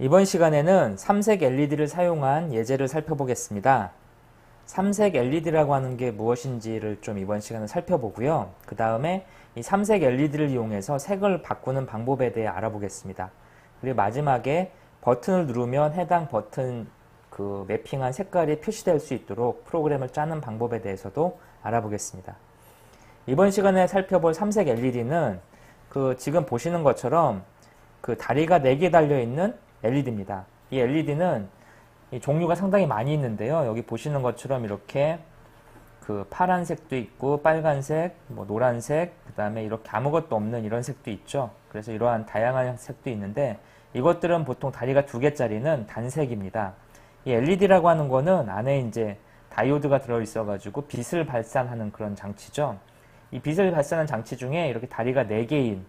이번 시간에는 삼색 LED를 사용한 예제를 살펴보겠습니다. 삼색 LED라고 하는 게 무엇인지를 좀 이번 시간에 살펴보고요. 그 다음에 이 삼색 LED를 이용해서 색을 바꾸는 방법에 대해 알아보겠습니다. 그리고 마지막에 버튼을 누르면 해당 버튼 그 매핑한 색깔이 표시될 수 있도록 프로그램을 짜는 방법에 대해서도 알아보겠습니다. 이번 시간에 살펴볼 삼색 LED는 그 지금 보시는 것처럼 그 다리가 4개 달려있는 LED입니다. 이 LED는 이 종류가 상당히 많이 있는데요. 여기 보시는 것처럼 이렇게 그 파란색도 있고 빨간색, 뭐 노란색, 그 다음에 이렇게 아무것도 없는 이런 색도 있죠. 그래서 이러한 다양한 색도 있는데 이것들은 보통 다리가 2개짜리는 단색입니다. 이 LED라고 하는 거는 안에 이제 다이오드가 들어있어 가지고 빛을 발산하는 그런 장치죠. 이 빛을 발산하는 장치 중에 이렇게 다리가 4개인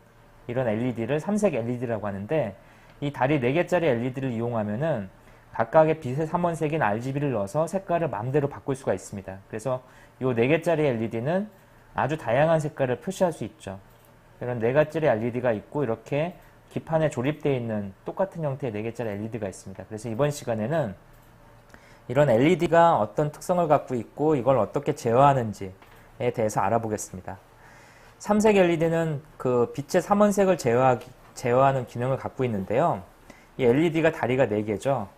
이런 LED를 삼색 LED라고 하는데 이 다리 4개짜리 LED를 이용하면은 각각의 빛의 삼원색인 RGB를 넣어서 색깔을 마음대로 바꿀 수가 있습니다. 그래서 이 4개짜리 LED는 아주 다양한 색깔을 표시할 수 있죠. 이런 4개짜리 LED가 있고 이렇게 기판에 조립되어 있는 똑같은 형태의 4개짜리 LED가 있습니다. 그래서 이번 시간에는 이런 LED가 어떤 특성을 갖고 있고 이걸 어떻게 제어하는지에 대해서 알아보겠습니다. 삼색 LED는 그 빛의 삼원색을 제어하는 기능을 갖고 있는데요. 이 LED가 다리가 4개죠.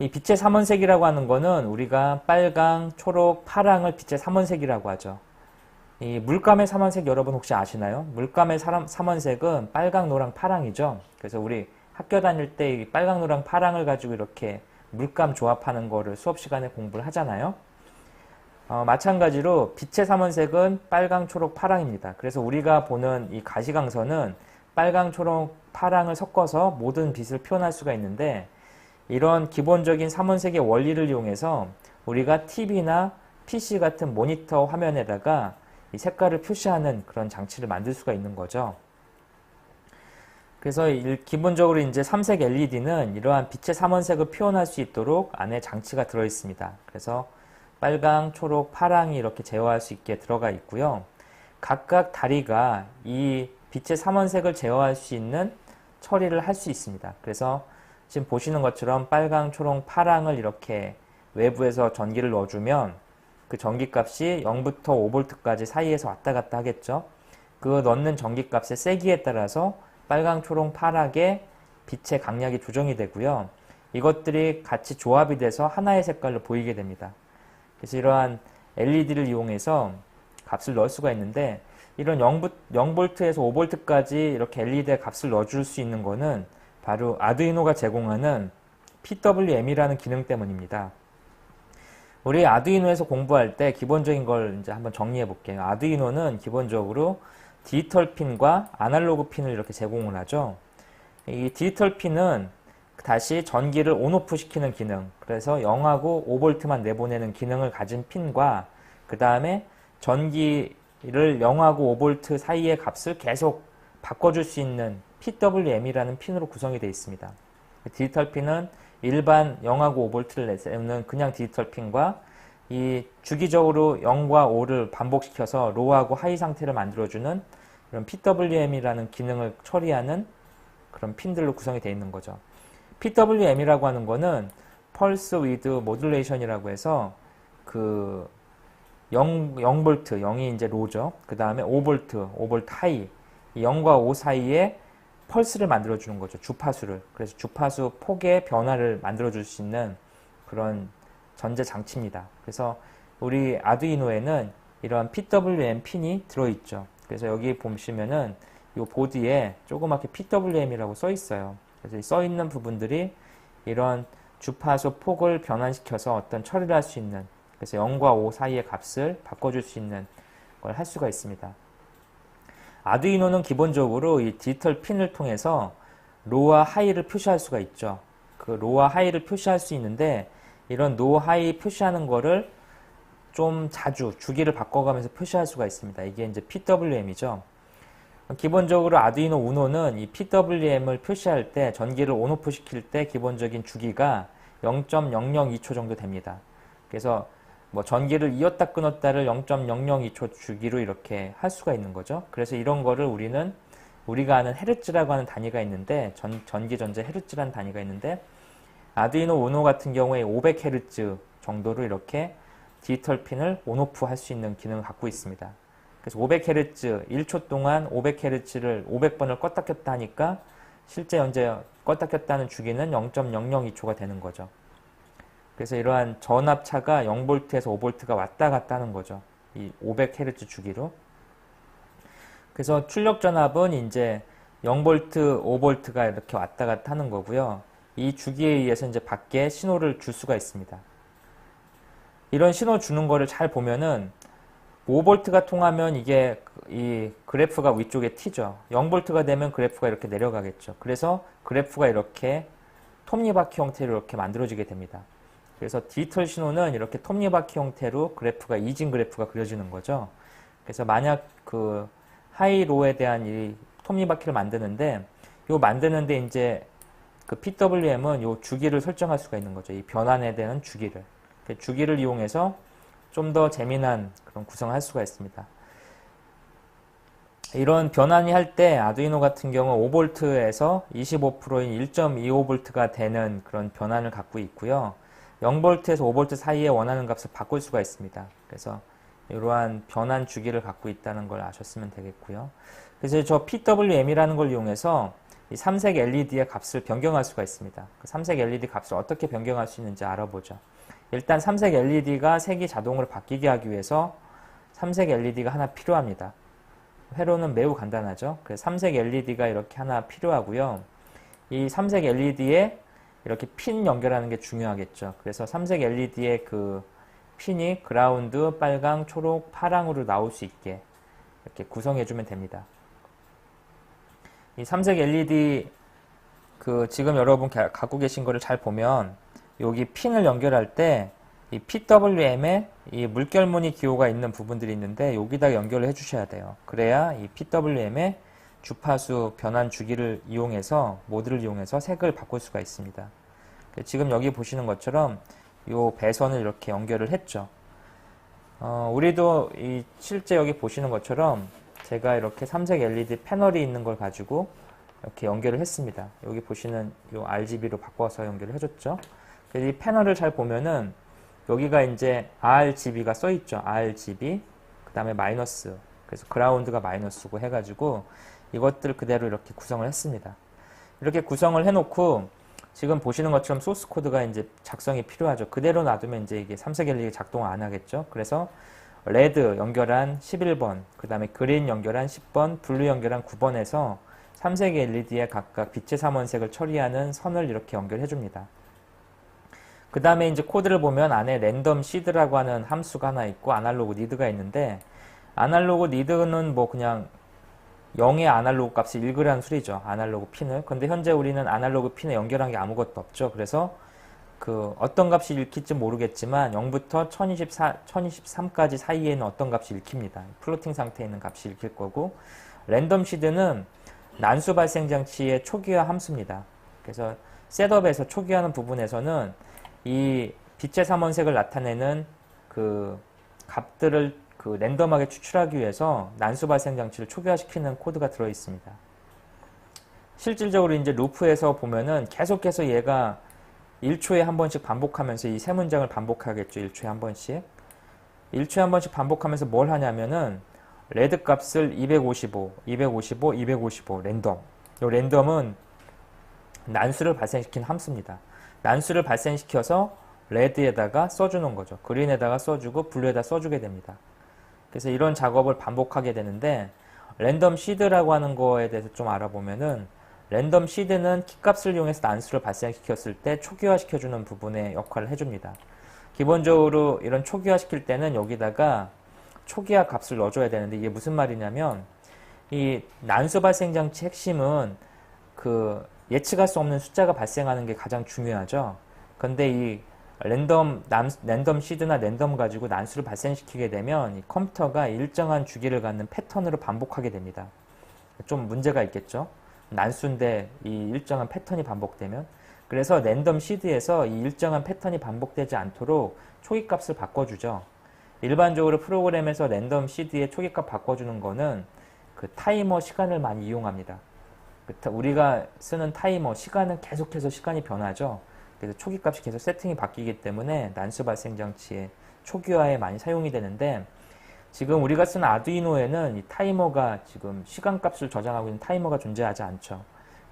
이 빛의 삼원색이라고 하는 거는 우리가 빨강, 초록, 파랑을 빛의 삼원색이라고 하죠. 이 물감의 삼원색 여러분 혹시 아시나요? 물감의 삼원색은 빨강, 노랑, 파랑이죠. 그래서 우리 학교 다닐 때 이 빨강, 노랑, 파랑을 가지고 이렇게 물감 조합하는 거를 수업 시간에 공부를 하잖아요. 마찬가지로 빛의 삼원색은 빨강, 초록, 파랑입니다. 그래서 우리가 보는 이 가시광선은 빨강, 초록, 파랑을 섞어서 모든 빛을 표현할 수가 있는데 이런 기본적인 삼원색의 원리를 이용해서 우리가 TV나 PC 같은 모니터 화면에다가 이 색깔을 표시하는 그런 장치를 만들 수가 있는 거죠. 그래서 기본적으로 이제 삼색 LED는 이러한 빛의 삼원색을 표현할 수 있도록 안에 장치가 들어 있습니다. 그래서 빨강, 초록, 파랑이 이렇게 제어할 수 있게 들어가 있고요. 각각 다리가 이 빛의 삼원색을 제어할 수 있는 처리를 할 수 있습니다. 그래서 지금 보시는 것처럼 빨강, 초록, 파랑을 이렇게 외부에서 전기를 넣어주면 그 전기값이 0부터 5V까지 사이에서 왔다 갔다 하겠죠. 그 넣는 전기값의 세기에 따라서 빨강, 초록, 파랗게 빛의 강약이 조정이 되고요. 이것들이 같이 조합이 돼서 하나의 색깔로 보이게 됩니다. 그래서 이러한 LED를 이용해서 값을 넣을 수가 있는데 이런 0V에서 5V까지 이렇게 LED의 값을 넣어줄 수 있는 거는 바로 아두이노가 제공하는 PWM이라는 기능 때문입니다. 우리 아두이노에서 공부할 때 기본적인 걸 이제 한번 정리해 볼게요. 아두이노는 기본적으로 디지털 핀과 아날로그 핀을 이렇게 제공을 하죠. 이 디지털 핀은 다시 전기를 온오프 시키는 기능, 그래서 0하고 5V만 내보내는 기능을 가진 핀과 그 다음에 전기를 0하고 5V 사이의 값을 계속 바꿔줄 수 있는 PWM이라는 핀으로 구성이 되어 있습니다. 디지털 핀은 일반 0하고 5V를 내는 그냥 디지털 핀과 이 주기적으로 0과 5를 반복시켜서 로우하고 하이 상태를 만들어주는 이런 PWM이라는 기능을 처리하는 그런 핀들로 구성이 되어 있는 거죠. PWM이라고 하는 거는 Pulse Width Modulation이라고 해서 그 0V, 0이 이제 로우죠. 그 다음에 5V 하이, 0과 5 사이에 펄스를 만들어주는 거죠. 주파수를. 그래서 주파수 폭의 변화를 만들어줄 수 있는 그런 전제 장치입니다. 그래서 우리 아두이노에는 이런 PWM 핀이 들어있죠. 그래서 여기 보시면은 이 보드에 조그맣게 PWM이라고 써 있어요. 그래서 써 있는 부분들이 이런 주파수 폭을 변환시켜서 어떤 처리를 할 수 있는, 그래서 0과 5 사이의 값을 바꿔줄 수 있는 걸 할 수가 있습니다. 아두이노는 기본적으로 이 디지털 핀을 통해서 로우와 하이를 표시할 수가 있죠. 그 로우와 하이를 표시할 수 있는데 이런 로우 하이 표시하는 거를 좀 자주 주기를 바꿔가면서 표시할 수가 있습니다. 이게 이제 PWM이죠. 기본적으로 아두이노 우노는 이 PWM을 표시할 때 전기를 온오프 시킬 때 기본적인 주기가 0.002초 정도 됩니다. 그래서 뭐 전기를 이었다 끊었다를 0.002초 주기로 이렇게 할 수가 있는 거죠. 그래서 이런 거를 우리가 아는 헤르츠라고 하는 단위가 있는데 전기 전자 헤르츠라는 단위가 있는데 아두이노 우노 같은 경우에 500Hz 정도로 이렇게 디지털 핀을 온오프 할 수 있는 기능을 갖고 있습니다. 그래서 500Hz, 1초 동안 500Hz를 500번을 껐다 켰다 하니까 실제 현재 껐다 켰다 하는 주기는 0.002초가 되는 거죠. 그래서 이러한 전압차가 0V에서 5V가 왔다 갔다 하는 거죠. 이 500Hz 주기로. 그래서 출력 전압은 이제 0V, 5V가 이렇게 왔다 갔다 하는 거고요. 이 주기에 의해서 이제 밖에 신호를 줄 수가 있습니다. 이런 신호 주는 거를 잘 보면은 5V가 통하면 이게 이 그래프가 위쪽에 튀죠. 0V가 되면 그래프가 이렇게 내려가겠죠. 그래서 그래프가 이렇게 톱니바퀴 형태로 이렇게 만들어지게 됩니다. 그래서 디지털 신호는 이렇게 톱니바퀴 형태로 그래프가 이진 그래프가 그려지는 거죠. 그래서 만약 그 하이로에 대한 이 톱니바퀴를 만드는데 이제 그 PWM은 요 주기를 설정할 수가 있는 거죠. 이 변환에 대한 주기를. 주기를 이용해서 좀 더 재미난 그런 구성을 할 수가 있습니다. 이런 변환이 할 때 아두이노 같은 경우 5V에서 25%인 1.25V가 되는 그런 변환을 갖고 있고요. 0V에서 5V 사이에 원하는 값을 바꿀 수가 있습니다. 그래서 이러한 변환 주기를 갖고 있다는 걸 아셨으면 되겠고요. 그래서 저 PWM이라는 걸 이용해서 이 삼색 LED의 값을 변경할 수가 있습니다. 그 삼색 LED 값을 어떻게 변경할 수 있는지 알아보죠. 일단 삼색 LED가 색이 자동으로 바뀌게 하기 위해서 삼색 LED가 하나 필요합니다. 회로는 매우 간단하죠. 그래서 삼색 LED가 이렇게 하나 필요하고요. 이 삼색 LED에 이렇게 핀 연결하는 게 중요하겠죠. 그래서 삼색 LED의 그 핀이 그라운드, 빨강, 초록, 파랑으로 나올 수 있게 이렇게 구성해주면 됩니다. 이 삼색 LED 그 지금 여러분 갖고 계신 거를 잘 보면 여기 핀을 연결할 때 이 PWM에 이 물결무늬 기호가 있는 부분들이 있는데 여기다 연결을 해주셔야 돼요. 그래야 이 PWM의 주파수 변환 주기를 이용해서 모드를 이용해서 색을 바꿀 수가 있습니다. 지금 여기 보시는 것처럼 이 배선을 이렇게 연결을 했죠. 우리도 이 실제 여기 보시는 것처럼 제가 이렇게 삼색 LED 패널이 있는 걸 가지고 이렇게 연결을 했습니다. 여기 보시는 이 RGB로 바꿔서 연결을 해줬죠. 이 패널을 잘 보면은 여기가 이제 RGB가 써 있죠. RGB 그 다음에 마이너스, 그래서 그라운드가 마이너스고 해가지고 이것들 그대로 이렇게 구성을 했습니다. 이렇게 구성을 해놓고 지금 보시는 것처럼 소스 코드가 이제 작성이 필요하죠. 그대로 놔두면 이제 이게 삼색 LED 작동 안 하겠죠. 그래서 레드 연결한 11번, 그 다음에 그린 연결한 10번, 블루 연결한 9번에서 삼색 LED에 각각 빛의 삼원색을 처리하는 선을 이렇게 연결해 줍니다. 그 다음에 이제 코드를 보면 안에 랜덤 시드라고 하는 함수가 하나 있고 아날로그 니드가 있는데, 아날로그 니드는 뭐 그냥 0의 아날로그 값을 읽으라는 소리죠. 아날로그 핀을. 근데 현재 우리는 아날로그 핀에 연결한 게 아무것도 없죠. 그래서 그 어떤 값이 읽힐지 모르겠지만 0부터 1023까지 사이에는 어떤 값이 읽힙니다. 플로팅 상태에 있는 값이 읽힐 거고, 랜덤 시드는 난수 발생 장치의 초기화 함수입니다. 그래서 셋업에서 초기화하는 부분에서는 이 빛의 삼원색을 나타내는 그 값들을 그 랜덤하게 추출하기 위해서 난수 발생 장치를 초기화시키는 코드가 들어 있습니다. 실질적으로 이제 루프에서 보면은 계속해서 얘가 1초에 한 번씩 반복하면서 이 세 문장을 반복하겠죠. 1초에 한 번씩. 1초에 한 번씩 반복하면서 뭘 하냐면은 레드 값을 255, 255, 255 랜덤. 이 랜덤은 난수를 발생시킨 함수입니다. 난수를 발생시켜서 레드에다가 써주는 거죠. 그린에다가 써주고 블루에다 써주게 됩니다. 그래서 이런 작업을 반복하게 되는데, 랜덤 시드라고 하는 거에 대해서 좀 알아보면은 랜덤 시드는 키값을 이용해서 난수를 발생시켰을 때 초기화시켜주는 부분의 역할을 해줍니다. 기본적으로 이런 초기화시킬 때는 여기다가 초기화 값을 넣어줘야 되는데, 이게 무슨 말이냐면 이 난수 발생 장치 핵심은 그 예측할 수 없는 숫자가 발생하는 게 가장 중요하죠. 근데 이 랜덤 시드나 랜덤 가지고 난수를 발생시키게 되면 이 컴퓨터가 일정한 주기를 갖는 패턴으로 반복하게 됩니다. 좀 문제가 있겠죠. 난수인데 이 일정한 패턴이 반복되면. 그래서 랜덤 시드에서 이 일정한 패턴이 반복되지 않도록 초기값을 바꿔주죠. 일반적으로 프로그램에서 랜덤 시드의 초기값 바꿔주는 거는 그 타이머 시간을 많이 이용합니다. 우리가 쓰는 타이머 시간은 계속해서 시간이 변하죠. 그래서 초기값이 계속 세팅이 바뀌기 때문에 난수 발생 장치의 초기화에 많이 사용이 되는데, 지금 우리가 쓰는 아두이노에는 이 타이머가 지금 시간값을 저장하고 있는 타이머가 존재하지 않죠.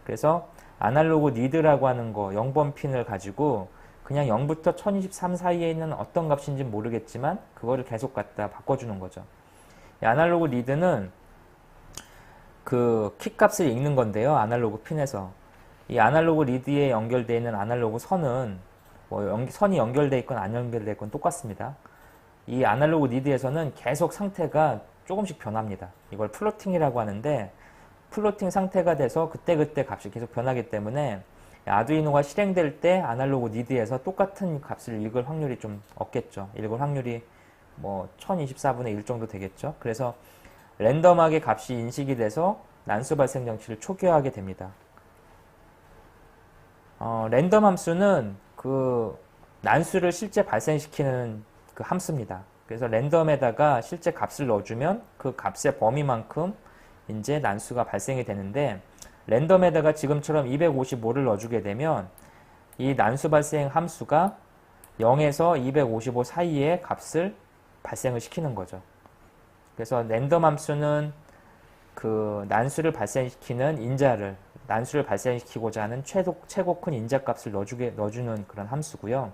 그래서 아날로그 니드라고 하는 거 0번 핀을 가지고 그냥 0부터 1023 사이에 있는 어떤 값인지 모르겠지만 그거를 계속 갖다 바꿔주는 거죠. 이 아날로그 니드는 그 키값을 읽는 건데요. 아날로그 핀에서. 이 아날로그 리드에 연결되어 있는 아날로그 선은 선이 연결되어 있건 안 연결되어 있건 똑같습니다. 이 아날로그 리드에서는 계속 상태가 조금씩 변합니다. 이걸 플로팅이라고 하는데, 플로팅 상태가 돼서 그때그때 값이 계속 변하기 때문에 아두이노가 실행될 때 아날로그 리드에서 똑같은 값을 읽을 확률이 좀 없겠죠. 읽을 확률이 뭐 1024분의 1 정도 되겠죠. 그래서 랜덤하게 값이 인식이 돼서 난수 발생 장치를 초기화하게 됩니다. 랜덤 함수는 그 난수를 실제 발생시키는 그 함수입니다. 그래서 랜덤에다가 실제 값을 넣어주면 그 값의 범위만큼 이제 난수가 발생이 되는데, 랜덤에다가 지금처럼 255를 넣어주게 되면 이 난수 발생 함수가 0에서 255 사이에 값을 발생을 시키는 거죠. 그래서 랜덤 함수는 그 난수를 발생시키는 인자를, 난수를 발생시키고자 하는 최고 큰 인자값을 넣어주는 그런 함수고요.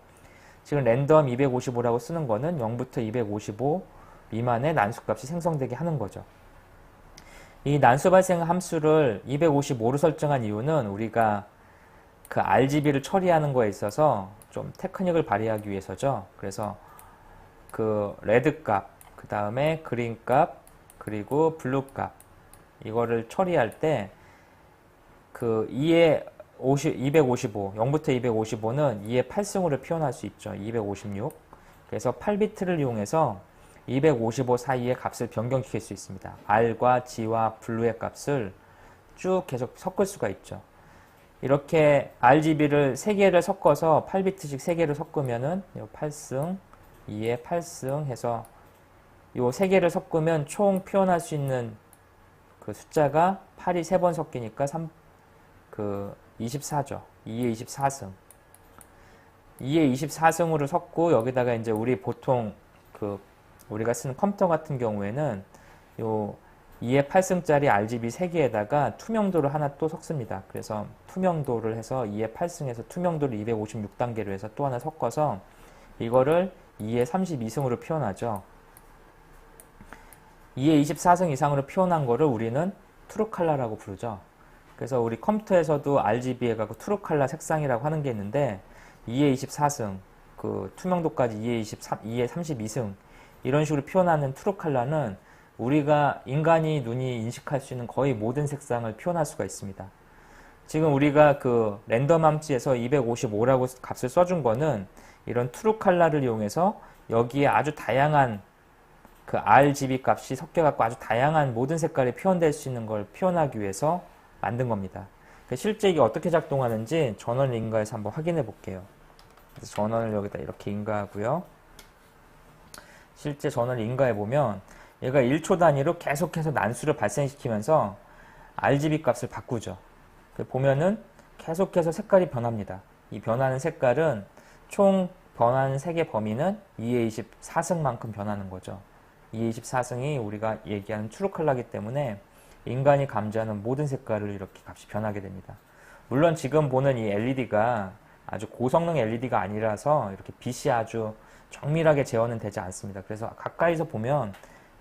지금 랜덤 255라고 쓰는 거는 0부터 255 미만의 난수값이 생성되게 하는 거죠. 이 난수 발생 함수를 255로 설정한 이유는 우리가 그 RGB를 처리하는 거에 있어서 좀 테크닉을 발휘하기 위해서죠. 그래서 그 레드 값, 그 다음에 그린 값, 그리고 블루 값, 이거를 처리할 때 그 255, 0부터 255는 2의 8승으로 표현할 수 있죠. 256. 그래서 8비트를 이용해서 255 사이의 값을 변경시킬 수 있습니다. R과 G와 블루의 값을 쭉 계속 섞을 수가 있죠. 이렇게 RGB를 3개를 섞어서 8비트씩 3개를 섞으면은 8승, 2의 8승 해서 요 3개를 섞으면 총 표현할 수 있는 그 숫자가 8이 3번 섞이니까 24죠. 2의 24승. 2의 24승으로 섞고, 여기다가 이제 우리 보통 우리가 쓰는 컴퓨터 같은 경우에는 요 2의 8승짜리 RGB 3개에다가 투명도를 하나 또 섞습니다. 그래서 투명도를 해서 2의 8승에서 투명도를 256단계로 해서 또 하나 섞어서 이거를 2의 32승으로 표현하죠. 2의 24승 이상으로 표현한 거를 우리는 트루칼라라고 부르죠. 그래서 우리 컴퓨터에서도 RGB에 갖고 트루칼라 색상이라고 하는 게 있는데, 2의 24승, 그 투명도까지 2의 32승 이런 식으로 표현하는 트루칼라는 우리가 인간이 눈이 인식할 수 있는 거의 모든 색상을 표현할 수가 있습니다. 지금 우리가 그 랜덤 함수에서 255라고 값을 써준 거는 이런 트루칼라를 이용해서 여기에 아주 다양한 그 RGB 값이 섞여갖고 아주 다양한 모든 색깔이 표현될 수 있는 걸 표현하기 위해서 만든 겁니다. 실제 이게 어떻게 작동하는지 전원을 인가해서 한번 확인해 볼게요. 그래서 전원을 여기다 이렇게 인가하고요. 실제 전원을 인가해 보면 얘가 1초 단위로 계속해서 난수를 발생시키면서 RGB 값을 바꾸죠. 보면은 계속해서 색깔이 변합니다. 이 변하는 색깔은 총 변하는 색의 범위는 2의 24승만큼 변하는 거죠. 2의 24승이 우리가 얘기하는 트루칼라기 때문에 인간이 감지하는 모든 색깔을 이렇게 값이 변하게 됩니다. 물론 지금 보는 이 LED가 아주 고성능 LED가 아니라서 이렇게 빛이 아주 정밀하게 제어는 되지 않습니다. 그래서 가까이서 보면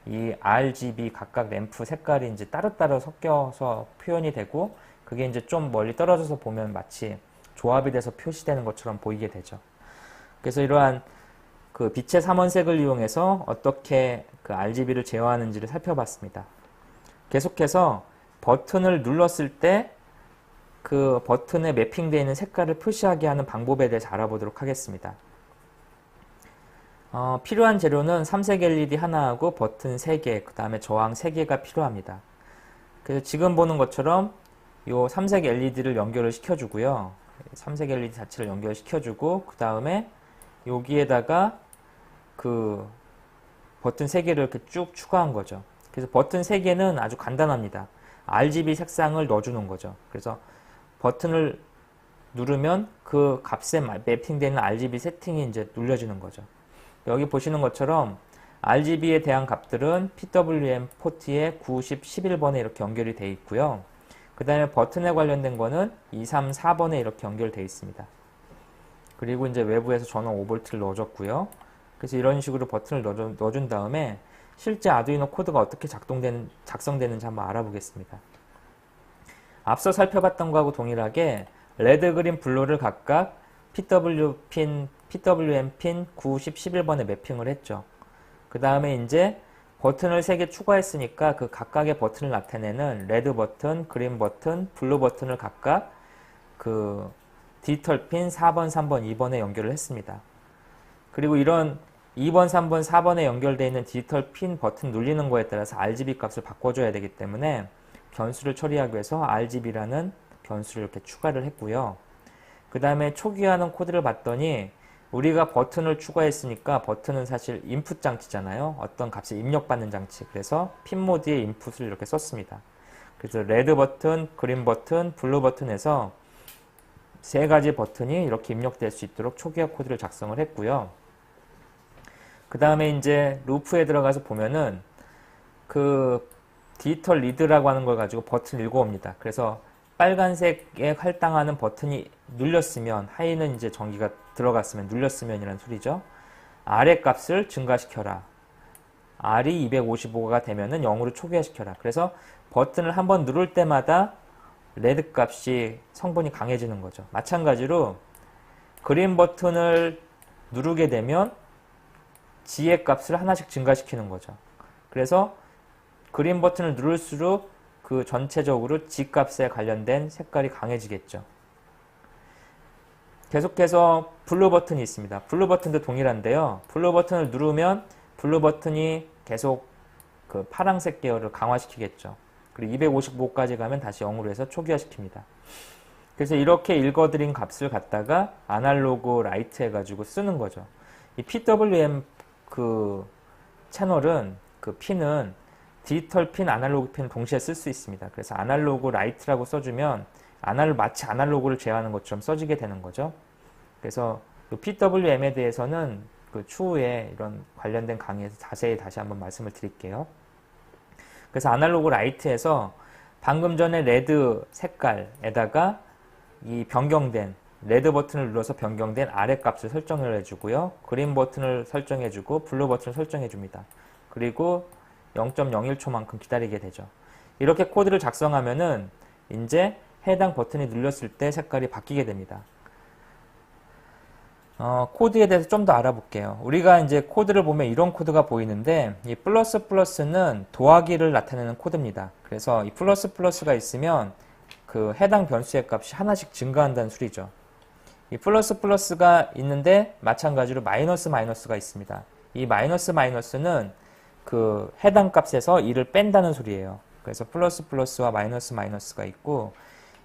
이 RGB 각각 램프 색깔이 이제 따로따로 섞여서 표현이 되고, 그게 이제 좀 멀리 떨어져서 보면 마치 조합이 돼서 표시되는 것처럼 보이게 되죠. 그래서 이러한 그 빛의 삼원색을 이용해서 어떻게 그 RGB를 제어하는지를 살펴봤습니다. 계속해서 버튼을 눌렀을 때 그 버튼에 매핑되어 있는 색깔을 표시하게 하는 방법에 대해서 알아보도록 하겠습니다. 필요한 재료는 삼색 LED 하나하고 버튼 3개, 그 다음에 저항 3개가 필요합니다. 그래서 지금 보는 것처럼 요 삼색 LED를 연결을 시켜주고요. 삼색 LED 자체를 연결시켜주고, 그 다음에 여기에다가 그 버튼 3개를 이렇게 쭉 추가한 거죠. 그래서 버튼 3개는 아주 간단합니다. RGB 색상을 넣어주는 거죠. 그래서 버튼을 누르면 그 값에 매핑되는 RGB 세팅이 이제 눌려지는 거죠. 여기 보시는 것처럼 RGB에 대한 값들은 PWM 포트에 90, 11번에 이렇게 연결이 되어 있고요. 그 다음에 버튼에 관련된 거는 2, 3, 4번에 이렇게 연결되어 있습니다. 그리고 이제 외부에서 전원 5V를 넣어줬고요. 그래서 이런 식으로 버튼을 넣어준 다음에 실제 아두이노 코드가 어떻게 작성되는지 한번 알아보겠습니다. 앞서 살펴봤던 거하고 동일하게 레드, 그린, 블루를 각각 PWM 핀 9, 10, 11번에 매핑을 했죠. 그 다음에 이제 버튼을 3개 추가했으니까 그 각각의 버튼을 나타내는 레드 버튼, 그린 버튼, 블루 버튼을 각각 그 디지털 핀 4번, 3번, 2번에 연결을 했습니다. 그리고 이런 2번, 3번, 4번에 연결되어 있는 디지털 핀 버튼 눌리는 거에 따라서 RGB 값을 바꿔줘야 되기 때문에 변수를 처리하기 위해서 RGB라는 변수를 이렇게 추가를 했고요. 그 다음에 초기화하는 코드를 봤더니 우리가 버튼을 추가했으니까 버튼은 사실 인풋 장치잖아요. 어떤 값을 입력받는 장치. 그래서 핀 모드의 인풋을 이렇게 썼습니다. 그래서 레드 버튼, 그린 버튼, 블루 버튼에서 3가지 버튼이 이렇게 입력될 수 있도록 초기화 코드를 작성을 했고요. 그 다음에 이제 루프에 들어가서 보면은 그 디지털 리드라고 하는 걸 가지고 버튼을 읽어옵니다. 그래서 빨간색에 할당하는 버튼이 눌렸으면, 하이는 이제 전기가 들어갔으면, 눌렸으면 이란 소리죠. R의 값을 증가시켜라. R이 255가 되면은 0으로 초기화시켜라. 그래서 버튼을 한번 누를 때마다 레드 값이 성분이 강해지는 거죠. 마찬가지로 그린 버튼을 누르게 되면 G의 값을 하나씩 증가시키는 거죠. 그래서 그린 버튼을 누를수록 그 전체적으로 G 값에 관련된 색깔이 강해지겠죠. 계속해서 블루 버튼이 있습니다. 블루 버튼도 동일한데요. 블루 버튼을 누르면 블루 버튼이 계속 그 파란색 계열을 강화시키겠죠. 그리고 255까지 가면 다시 0으로 해서 초기화시킵니다. 그래서 이렇게 읽어드린 값을 갖다가 아날로그 라이트 해가지고 쓰는 거죠. 이 PWM 그 채널은, 그 핀은 디지털 핀, 아날로그 핀을 동시에 쓸 수 있습니다. 그래서 아날로그 라이트라고 써주면 마치 아날로그를 제어하는 것처럼 써지게 되는 거죠. 그래서 PWM에 대해서는 그 추후에 이런 관련된 강의에서 자세히 다시 한번 말씀을 드릴게요. 그래서 아날로그 라이트에서 방금 전에 레드 색깔에다가 이 변경된 레드 버튼을 눌러서 변경된 아래 값을 설정을 해주고요. 그린 버튼을 설정해주고 블루 버튼을 설정해줍니다. 그리고 0.01초만큼 기다리게 되죠. 이렇게 코드를 작성하면은 이제 해당 버튼이 눌렸을 때 색깔이 바뀌게 됩니다. 코드에 대해서 좀 더 알아볼게요. 우리가 이제 코드를 보면 이런 코드가 보이는데, 이 플러스는 더하기를 나타내는 코드입니다. 그래서 이 플러스가 있으면 그 해당 변수의 값이 하나씩 증가한다는 소리죠. 이 플러스가 있는데 마찬가지로 마이너스가 있습니다. 이 마이너스는 그 해당 값에서 2를 뺀다는 소리예요. 그래서 플러스와 마이너스가 있고,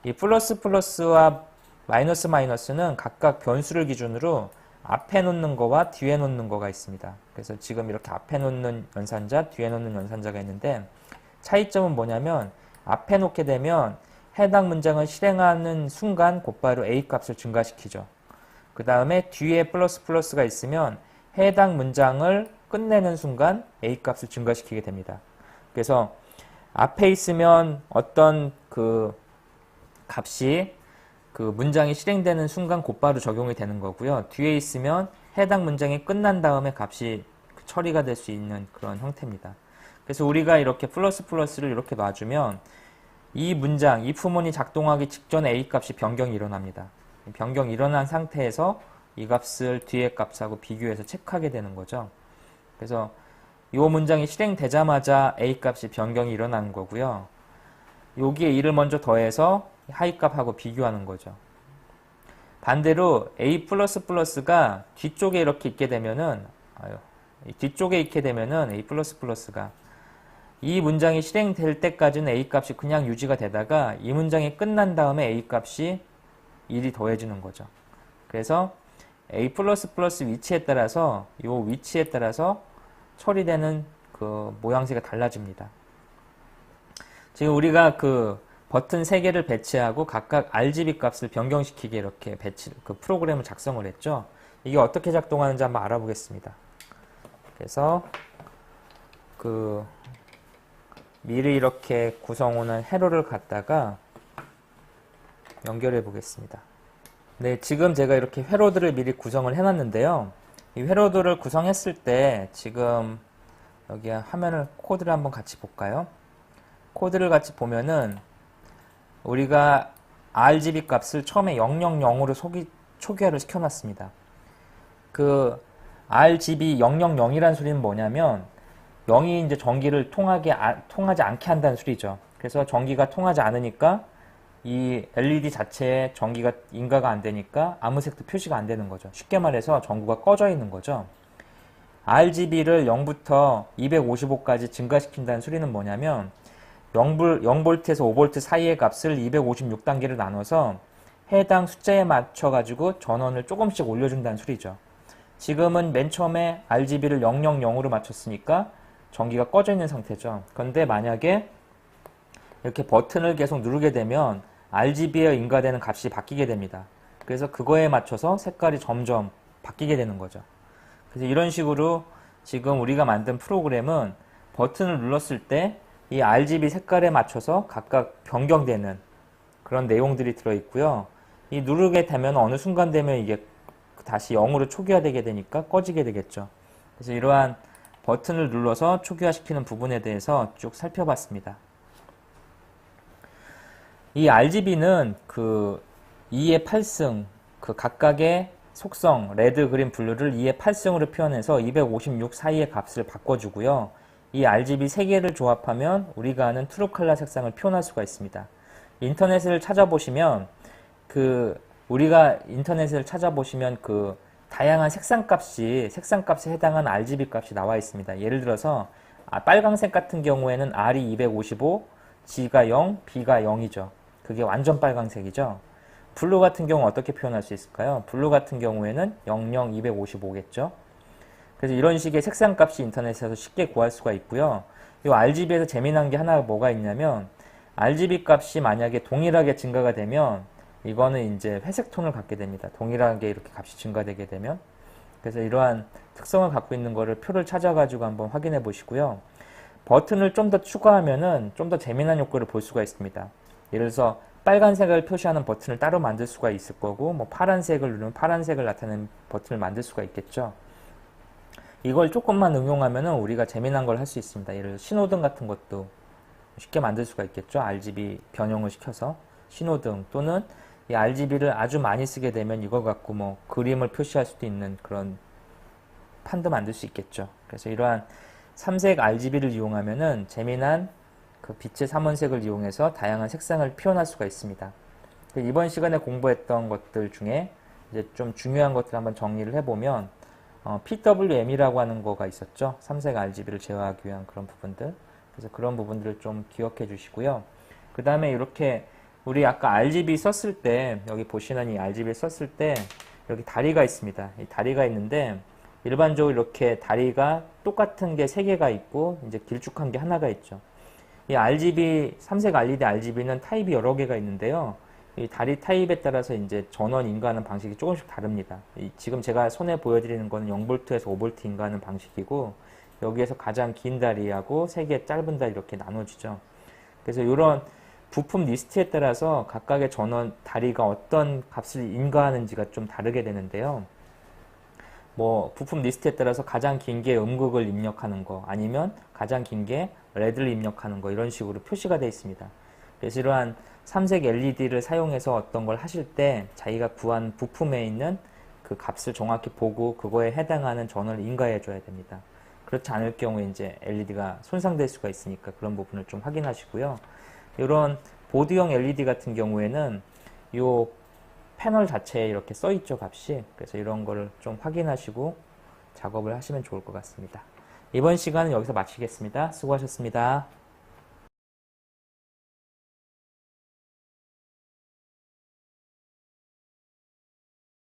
이 플러스와 마이너스는 각각 변수를 기준으로 앞에 놓는 거와 뒤에 놓는 거가 있습니다. 그래서 지금 이렇게 앞에 놓는 연산자, 뒤에 놓는 연산자가 있는데, 차이점은 뭐냐면 앞에 놓게 되면 해당 문장을 실행하는 순간 곧바로 A 값을 증가시키죠. 그 다음에 뒤에 플러스가 있으면 해당 문장을 끝내는 순간 A 값을 증가시키게 됩니다. 그래서 앞에 있으면 어떤 그 값이 그 문장이 실행되는 순간 곧바로 적용이 되는 거고요. 뒤에 있으면 해당 문장이 끝난 다음에 값이 처리가 될 수 있는 그런 형태입니다. 그래서 우리가 이렇게 플러스를 이렇게 놔주면 이 문장, if 문이 작동하기 직전에 A 값이 변경이 일어납니다. 변경이 일어난 상태에서 이 값을 뒤에 값하고 비교해서 체크하게 되는 거죠. 그래서 이 문장이 실행되자마자 A 값이 변경이 일어나는 거고요. 여기에 2를 먼저 더해서 하이 값하고 비교하는 거죠. 반대로 A++가 뒤쪽에 이렇게 있게 되면은 이 뒤쪽에 있게 되면은 A++가 이 문장이 실행될 때까지는 A 값이 그냥 유지가 되다가 이 문장이 끝난 다음에 A 값이 1이 더해지는 거죠. 그래서 A++ 위치에 따라서 요 위치에 따라서 처리되는 그 모양새가 달라집니다. 지금 우리가 그 버튼 3개를 배치하고 각각 RGB 값을 변경시키게 이렇게 그 프로그램을 작성을 했죠. 이게 어떻게 작동하는지 한번 알아보겠습니다. 그래서 미리 이렇게 구성하는 회로를 갖다가 연결해 보겠습니다. 네, 지금 제가 이렇게 회로들을 미리 구성을 해놨는데요. 이 회로들을 구성했을 때 지금 여기 화면을 코드를 한번 같이 볼까요? 코드를 같이 보면은 우리가 RGB 값을 처음에 000으로 초기화를 시켜놨습니다. 그 RGB 000이라는 소리는 뭐냐면 0이 이제 전기를 통하지 않게 한다는 소리죠. 그래서 전기가 통하지 않으니까 이 LED 자체에 전기가 인가가 안 되니까 아무 색도 표시가 안 되는 거죠. 쉽게 말해서 전구가 꺼져 있는 거죠. RGB를 0부터 255까지 증가시킨다는 소리는 뭐냐면 0V에서 5V 사이의 값을 256단계로 나눠서 해당 숫자에 맞춰 가지고 전원을 조금씩 올려준다는 소리죠. 지금은 맨 처음에 RGB를 000으로 맞췄으니까 전기가 꺼져 있는 상태죠. 그런데 만약에 이렇게 버튼을 계속 누르게 되면 RGB에 인가되는 값이 바뀌게 됩니다. 그래서 그거에 맞춰서 색깔이 점점 바뀌게 되는 거죠. 그래서 이런 식으로 지금 우리가 만든 프로그램은 버튼을 눌렀을 때 이 RGB 색깔에 맞춰서 각각 변경되는 그런 내용들이 들어있고요. 이 누르게 되면 어느 순간 되면 이게 다시 0으로 초기화되게 되니까 꺼지게 되겠죠. 그래서 이러한 버튼을 눌러서 초기화시키는 부분에 대해서 쭉 살펴봤습니다. 이 RGB는 그 2의 8승, 그 각각의 속성, 레드, 그린, 블루를 2의 8승으로 표현해서 256 사이의 값을 바꿔주고요. 이 RGB 3개를 조합하면 우리가 아는 트루 컬러 색상을 표현할 수가 있습니다. 인터넷을 찾아보시면 우리가 인터넷을 찾아보시면 그 다양한 색상값에 해당한 RGB 값이 나와 있습니다. 예를 들어서 빨강색 같은 경우에는 R이 255, G가 0, B가 0이죠. 그게 완전 빨강색이죠. 블루 같은 경우 어떻게 표현할 수 있을까요? 블루 같은 경우에는 00, 255겠죠. 그래서 이런 식의 색상값이 인터넷에서 쉽게 구할 수가 있고요. 이 RGB에서 재미난 게 하나 뭐가 있냐면 RGB 값이 만약에 동일하게 증가가 되면 이거는 이제 회색 톤을 갖게 됩니다. 동일하게 이렇게 값이 증가되게 되면. 그래서 이러한 특성을 갖고 있는 거를 표를 찾아가지고 한번 확인해 보시고요. 버튼을 좀 더 추가하면은 좀 더 재미난 효과를 볼 수가 있습니다. 예를 들어서 빨간색을 표시하는 버튼을 따로 만들 수가 있을 거고, 뭐 파란색을 누르면 파란색을 나타내는 버튼을 만들 수가 있겠죠. 이걸 조금만 응용하면은 우리가 재미난 걸 할 수 있습니다. 예를 들어 신호등 같은 것도 쉽게 만들 수가 있겠죠. RGB 변형을 시켜서 신호등 또는 이 RGB를 아주 많이 쓰게 되면 이거 갖고 뭐 그림을 표시할 수도 있는 그런 판도 만들 수 있겠죠. 그래서 이러한 삼색 RGB를 이용하면은 재미난 그 빛의 삼원색을 이용해서 다양한 색상을 표현할 수가 있습니다. 이번 시간에 공부했던 것들 중에 이제 좀 중요한 것들 한번 정리를 해보면 PWM이라고 하는 거가 있었죠. 삼색 RGB를 제어하기 위한 그런 부분들. 그래서 그런 부분들을 좀 기억해 주시고요. 그 다음에 이렇게 우리 아까 RGB 썼을 때 여기 보시는 이 RGB 썼을 때 여기 다리가 있습니다. 이 다리가 있는데 일반적으로 이렇게 다리가 똑같은 게 3개가 있고 이제 길쭉한 게 하나가 있죠. 이 RGB, 삼색 LED RGB는 타입이 여러 개가 있는데요. 이 다리 타입에 따라서 이제 전원 인가하는 방식이 조금씩 다릅니다. 지금 제가 손에 보여드리는 거는 0V에서 5V 인가하는 방식이고 여기에서 가장 긴 다리하고 3개 짧은 다리 이렇게 나눠지죠. 그래서 이런 부품 리스트에 따라서 각각의 전원 다리가 어떤 값을 인가하는지가 좀 다르게 되는데요. 뭐 부품 리스트에 따라서 가장 긴 게 음극을 입력하는 거 아니면 가장 긴 게 레드를 입력하는 거 이런 식으로 표시가 되어 있습니다. 그래서 이러한 삼색 LED를 사용해서 어떤 걸 하실 때 자기가 구한 부품에 있는 그 값을 정확히 보고 그거에 해당하는 전원을 인가해 줘야 됩니다. 그렇지 않을 경우에 이제 LED가 손상될 수가 있으니까 그런 부분을 좀 확인하시고요. 이런 보드형 LED 같은 경우에는 이 패널 자체에 이렇게 써 있죠, 값이. 그래서 이런 거를 좀 확인하시고 작업을 하시면 좋을 것 같습니다. 이번 시간은 여기서 마치겠습니다. 수고하셨습니다.